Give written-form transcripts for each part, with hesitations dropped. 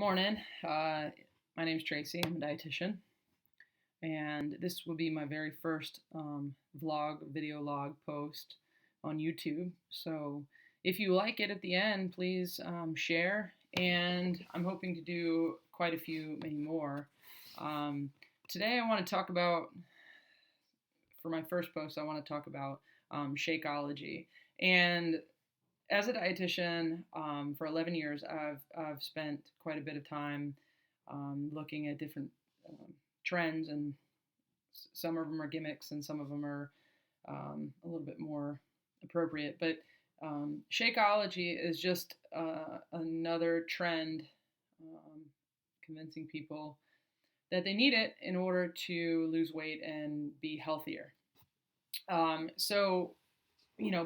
Morning. My name's Tracy. I'm a dietitian, and this will be my very first video log post on YouTube. So, if you like it at the end, please share. And I'm hoping to do quite a few, many more. Today, I want to talk about, for my first post, I want to talk about Shakeology. And as a dietitian for 11 years, I've spent quite a bit of time looking at different trends, and some of them are gimmicks, and some of them are a little bit more appropriate. But Shakeology is just another trend, convincing people that they need it in order to lose weight and be healthier. So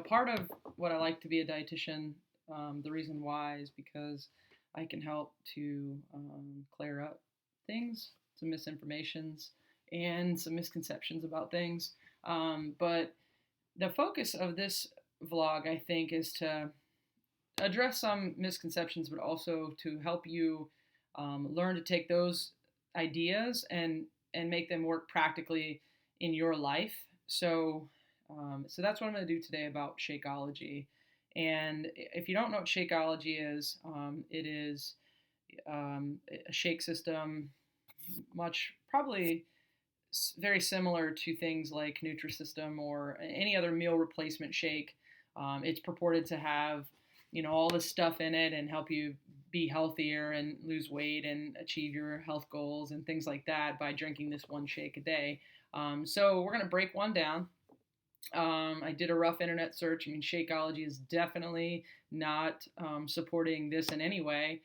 part of what I like to be a dietitian, the reason why is because I can help to clear up things, some misinformations, and some misconceptions about things. But the focus of this vlog, I think, is to address some misconceptions, but also to help you learn to take those ideas and make them work practically in your life. So that's what I'm going to do today about Shakeology. And if you don't know what Shakeology is, it is a shake system, probably very similar to things like Nutrisystem or any other meal replacement shake. It's purported to have, all this stuff in it and help you be healthier and lose weight and achieve your health goals and things like that by drinking this one shake a day. So we're going to break one down. I did a rough internet search. Shakeology is definitely not supporting this in any way.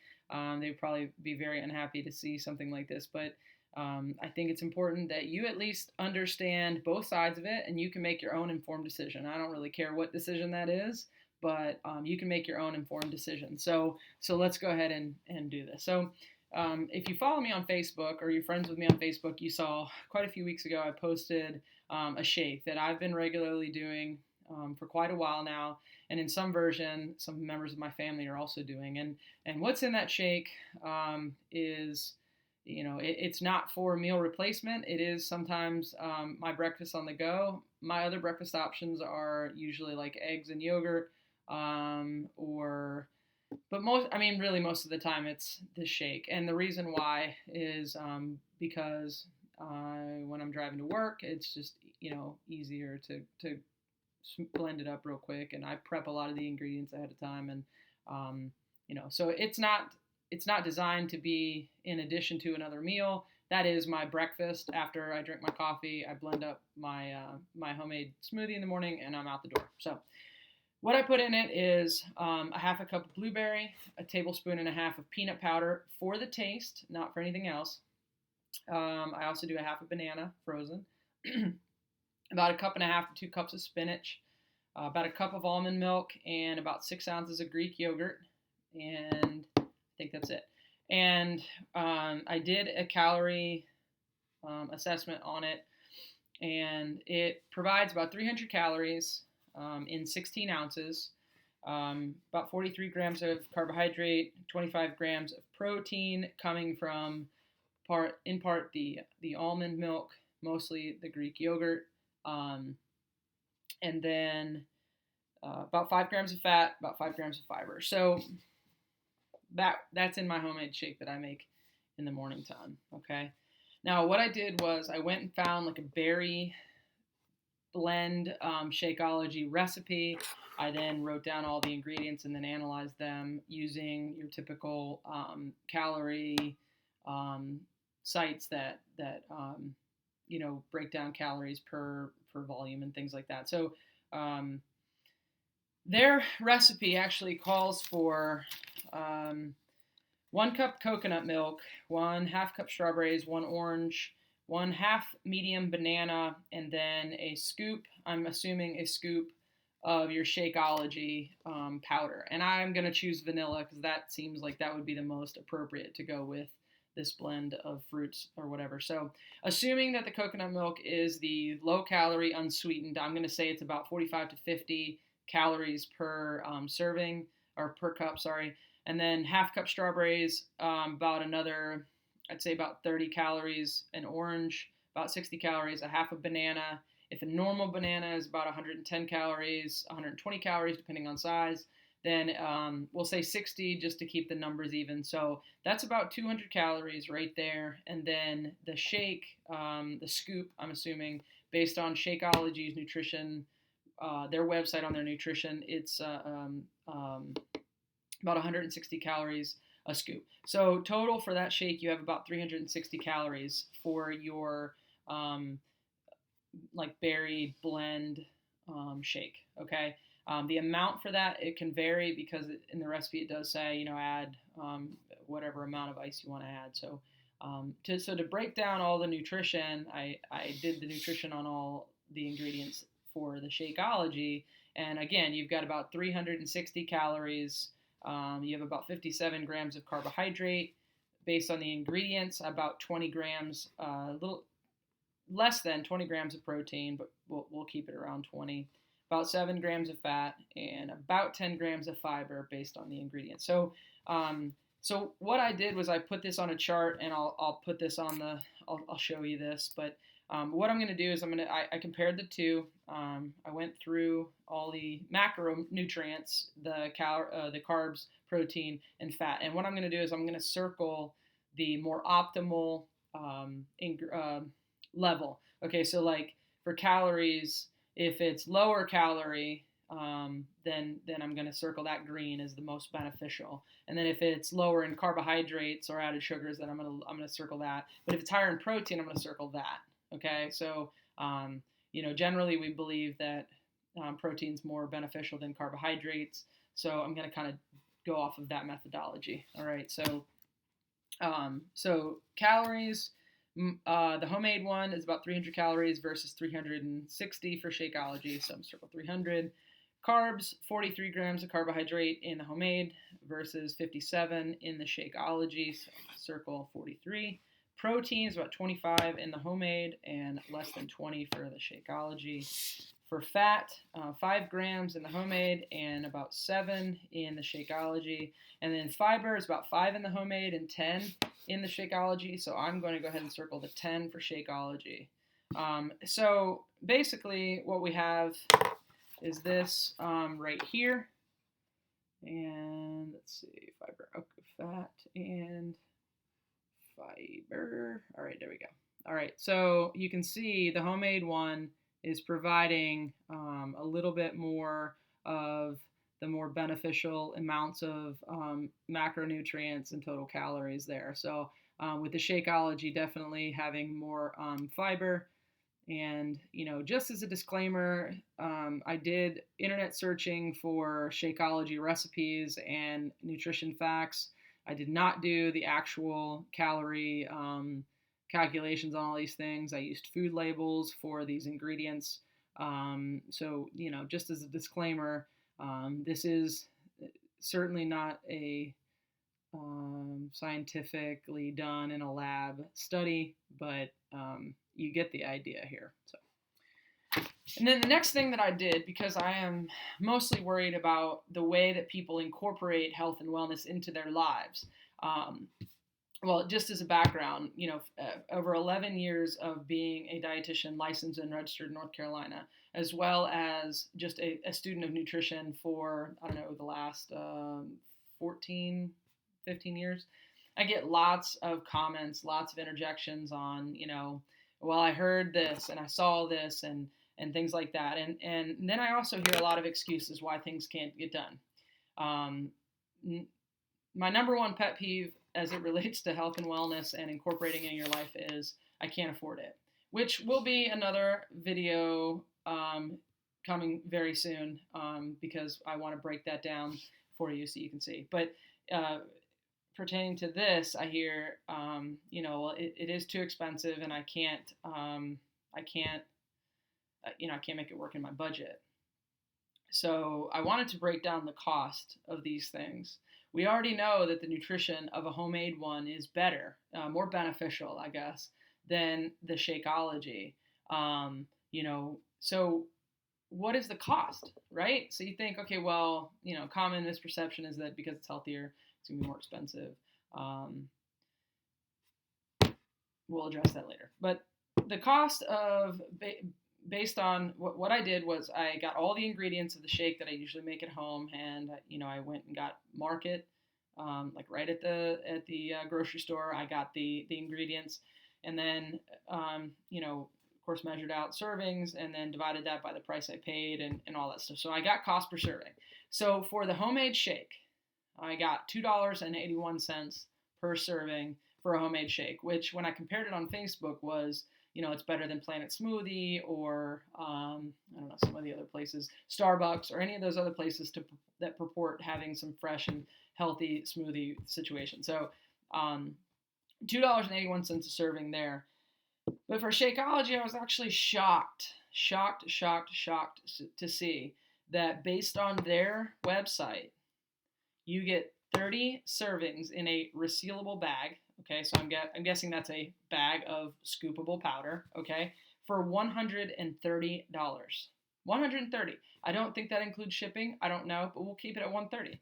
They'd probably be very unhappy to see something like this, but I think it's important that you at least understand both sides of it, and you can make your own informed decision. I don't really care what decision that is, but you can make your own informed decision. So let's go ahead and do this. So if you follow me on Facebook or you're friends with me on Facebook, you saw quite a few weeks ago I posted a shake that I've been regularly doing for quite a while now, and in some version, some members of my family are also doing. And what's in that shake is, it's not for meal replacement. It is sometimes my breakfast on the go. My other breakfast options are usually like eggs and yogurt, really most of the time it's the shake. And the reason why is because when I'm driving to work, it's just, easier to blend it up real quick. And I prep a lot of the ingredients ahead of time. And, so it's not designed to be in addition to another meal. That is my breakfast. After I drink my coffee, I blend up my homemade smoothie in the morning, and I'm out the door. So what I put in it is a half a cup of blueberry, a tablespoon and a half of peanut powder for the taste, not for anything else. I also do a half a banana frozen, about a cup and a half to 2 cups of spinach, about a cup of almond milk, and about 6 ounces of Greek yogurt. And I think that's it. And I did a calorie assessment on it, and it provides about 300 calories in 16 ounces, about 43 grams of carbohydrate, 25 grams of protein coming from in part the almond milk, mostly the Greek yogurt, and then about 5 grams of fat, about 5 grams of fiber. So that's in my homemade shake that I make in the morning time. Okay. Now what I did was I went and found like a berry blend Shakeology recipe. I then wrote down all the ingredients and then analyzed them using your typical calorie sites that break down calories per volume and things like that. So their recipe actually calls for 1 cup coconut milk, 1/2 cup strawberries, 1 orange, 1/2 medium banana, and then a scoop, I'm assuming a scoop of your Shakeology powder. And I'm going to choose vanilla because that seems like that would be the most appropriate to go with this blend of fruits or whatever. So assuming that the coconut milk is the low calorie unsweetened, I'm going to say it's about 45 to 50 calories per serving, or per cup, sorry. And then half cup strawberries, about another, I'd say about 30 calories. An orange, about 60 calories. A half a banana. If a normal banana is about 110 calories, 120 calories, depending on size, then we'll say 60 just to keep the numbers even. So that's about 200 calories right there. And then the shake, the scoop, I'm assuming, based on Shakeology's nutrition, their website on their nutrition, it's about 160 calories a scoop. So total for that shake, you have about 360 calories for your like berry blend shake. Okay. The amount for that, it can vary because in the recipe it does say, add whatever amount of ice you want to add. So to break down all the nutrition, I did the nutrition on all the ingredients for the Shakeology. And again, you've got about 360 calories. You have about 57 grams of carbohydrate based on the ingredients, about 20 grams, a little less than 20 grams of protein, but we'll keep it around 20. About 7 grams of fat and about 10 grams of fiber based on the ingredients. So what I did was I put this on a chart, and I'll put this on I'll show you this. But what I'm going to do is I compared the two. I went through all the macronutrients, the carbs, protein, and fat. And what I'm going to do is I'm going to circle the more optimal level. Okay, so like for calories, if it's lower calorie, then I'm going to circle that green as the most beneficial. And then if it's lower in carbohydrates or added sugars, then I'm going to circle that. But if it's higher in protein, I'm going to circle that. Okay, so generally we believe that protein's more beneficial than carbohydrates. So I'm going to kind of go off of that methodology. All right, so calories. The homemade one is about 300 calories versus 360 for Shakeology, so I'm circle 300. Carbs, 43 grams of carbohydrate in the homemade versus 57 in the Shakeology, so circle 43. Protein is about 25 in the homemade and less than 20 for the Shakeology. For fat, 5 grams in the homemade and about 7 in the Shakeology. And then fiber is about 5 in the homemade and 10 in the Shakeology. So I'm going to go ahead and circle the 10 for Shakeology. So basically what we have is this right here. And let's see, fiber, okay, fat and fiber. All right, there we go. All right, so you can see the homemade one is providing a little bit more of the more beneficial amounts of macronutrients and total calories there. So with the Shakeology, definitely having more fiber. And, just as a disclaimer, I did internet searching for Shakeology recipes and nutrition facts. I did not do the actual calorie calculations on all these things. I used food labels for these ingredients. So, just as a disclaimer, this is certainly not a scientifically done in a lab study, but you get the idea here. So, and then the next thing that I did, because I am mostly worried about the way that people incorporate health and wellness into their lives. Well, just as a background, over 11 years of being a dietitian licensed and registered in North Carolina, as well as just a student of nutrition for, I don't know, the last 14, 15 years, I get lots of comments, lots of interjections on, well, I heard this and I saw this and things like that. And then I also hear a lot of excuses why things can't get done. My number one pet peeve as it relates to health and wellness and incorporating in your life is I can't afford it, which will be another video coming very soon because I want to break that down for you so you can see. But pertaining to this, I hear, it is too expensive and I can't make it work in my budget. So I wanted to break down the cost of these things. We already know that the nutrition of a homemade one is better, more beneficial, I guess, than the Shakeology. So what is the cost, right? So you think, okay, well, common misperception is that because it's healthier, It's going to be more expensive. We'll address that later. But the cost of, based on what I did was I got all the ingredients of the shake that I usually make at home, and I went and got Market, like right at the grocery store. I got the ingredients, and then of course measured out servings, and then divided that by the price I paid, and all that stuff. So I got cost per serving. So for the homemade shake, I got $2.81 per serving for a homemade shake, which when I compared it on Facebook was, it's better than Planet Smoothie or I don't know, some of the other places, Starbucks or any of those other places that purport having some fresh and healthy smoothie situation. So $2.81 a serving there. But for Shakeology, I was actually shocked to see that based on their website, you get 30 servings in a resealable bag. Okay, so I'm guessing that's a bag of scoopable powder. Okay, for $130. $130. I don't think that includes shipping. I don't know, but we'll keep it at $130.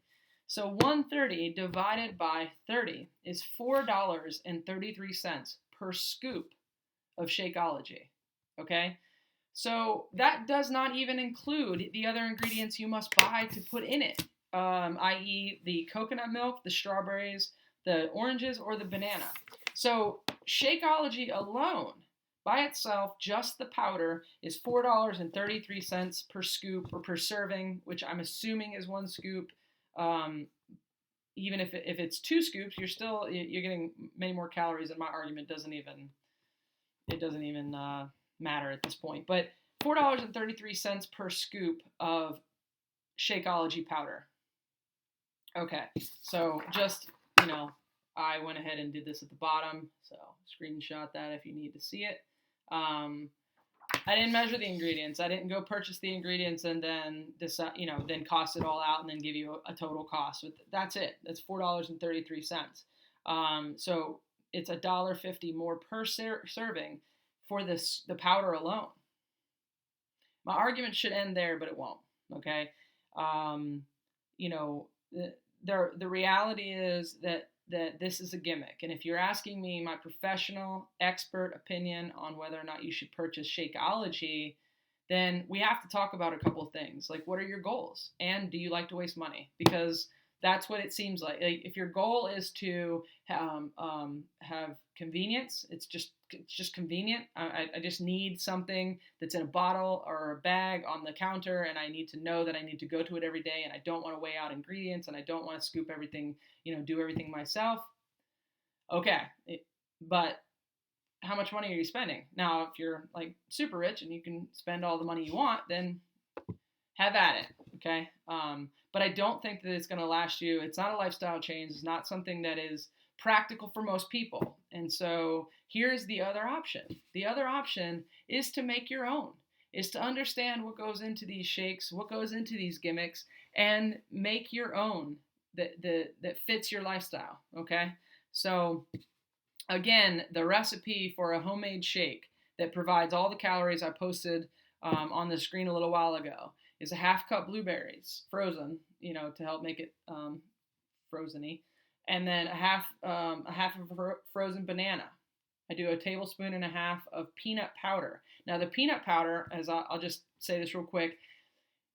So $130 divided by 30 is $4.33 per scoop of Shakeology. Okay, so that does not even include the other ingredients you must buy to put in it, i.e. the coconut milk, the strawberries, the oranges, or the banana. So Shakeology alone, by itself, just the powder, is $4.33 per scoop or per serving, which I'm assuming is one scoop. Even if it's two scoops, you're getting many more calories, and my argument doesn't even matter at this point. But $4.33 per scoop of Shakeology powder. Okay, so just, I went ahead and did this at the bottom, so screenshot that if you need to see it. I didn't measure the ingredients. I didn't go purchase the ingredients and then decide, then cost it all out and then give you a total cost. That's it. That's $4.33. So it's $1.50 more per serving for the powder alone. My argument should end there, but it won't. Okay, the reality is that this is a gimmick, and if you're asking me my professional expert opinion on whether or not you should purchase Shakeology, then we have to talk about a couple of things, like what are your goals, and do you like to waste money? Because that's what it seems like. If your goal is to have convenience, it's just convenient. I just need something that's in a bottle or a bag on the counter, and I need to know that I need to go to it every day, and I don't want to weigh out ingredients, and I don't want to scoop everything, do everything myself. Okay, but how much money are you spending? Now, if you're like super rich and you can spend all the money you want, then have at it. Okay. But I don't think that it's going to last you. It's not a lifestyle change. It's not something that is practical for most people. And so here's the other option. The other option is to make your own, is to understand what goes into these shakes, what goes into these gimmicks, and make your own that fits your lifestyle. Okay. So again, the recipe for a homemade shake that provides all the calories I posted on the screen a little while ago is a half cup blueberries, frozen, to help make it frozen-y, and then a half of a frozen banana. I do a tablespoon and a half of peanut powder. Now the peanut powder, as I'll just say this real quick,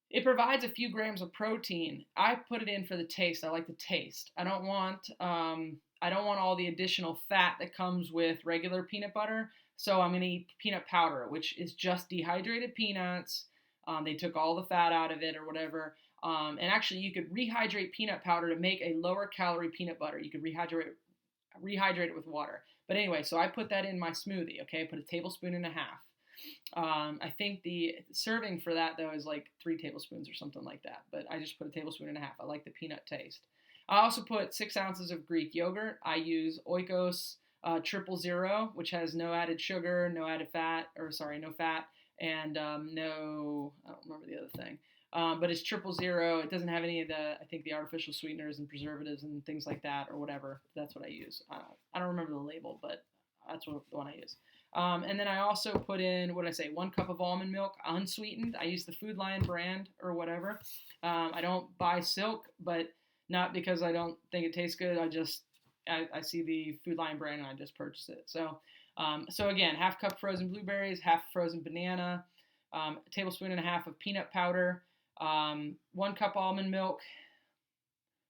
it provides a few grams of protein. I put it in for the taste. I like the taste. I don't want all the additional fat that comes with regular peanut butter. So I'm going to eat peanut powder, which is just dehydrated peanuts. They took all the fat out of it or whatever. And actually, you could rehydrate peanut powder to make a lower calorie peanut butter. You could rehydrate it with water. But anyway, so I put that in my smoothie. Okay, I put a tablespoon and a half. I think the serving for that though is like 3 tablespoons or something like that. But I just put a tablespoon and a half. I like the peanut taste. I also put 6 ounces of Greek yogurt. I use Oikos 000, which has no added sugar, no fat, and no, I don't remember the other thing. But it's 000. It doesn't have any of the artificial sweeteners and preservatives and things like that or whatever. That's what I use. I don't remember the label, but that's the one I use. And then I also put in, 1 cup of almond milk, unsweetened. I use the Food Lion brand or whatever. I don't buy Silk, but not because I don't think it tastes good. I see the Food Lion brand and I just purchased it. So again, half cup frozen blueberries, half frozen banana, a tablespoon and a half of peanut powder, 1 cup almond milk,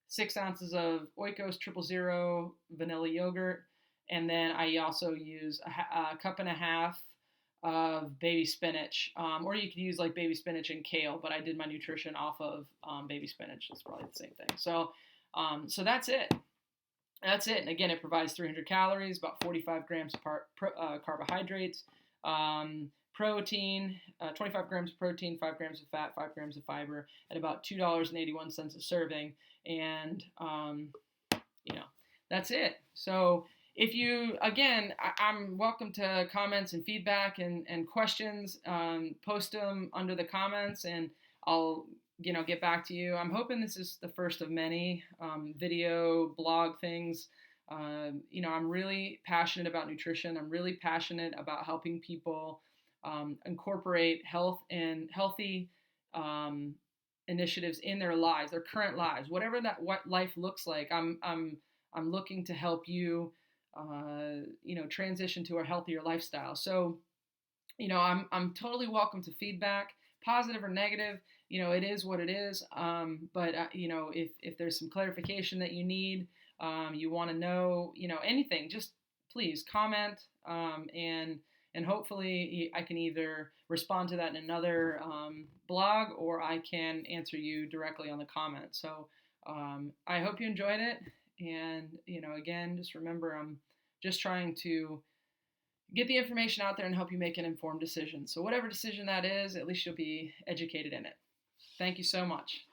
6 ounces of Oikos Triple Zero vanilla yogurt, and then I also use a cup and a half of baby spinach, or you could use like baby spinach and kale, but I did my nutrition off of baby spinach. It's probably the same thing. So that's it. That's it. And again, it provides 300 calories, about 45 grams of carbohydrates, protein, 25 grams of protein, 5 grams of fat, 5 grams of fiber, at about $2.81 a serving. And, that's it. So if you, again, I'm welcome to comments and feedback and questions. Post them under the comments and I'll get back to you. I'm hoping this is the first of many video blog things. I'm really passionate about nutrition. I'm really passionate about helping people incorporate health and healthy initiatives in their lives, their current lives, what life looks like. I'm looking to help you, transition to a healthier lifestyle. So, I'm totally welcome to feedback, positive or negative. It is what it is. But if there's some clarification that you need, you want to know, anything, just please comment, and hopefully I can either respond to that in another blog or I can answer you directly on the comment. So I hope you enjoyed it. And, again, just remember, I'm just trying to get the information out there and help you make an informed decision. So whatever decision that is, at least you'll be educated in it. Thank you so much.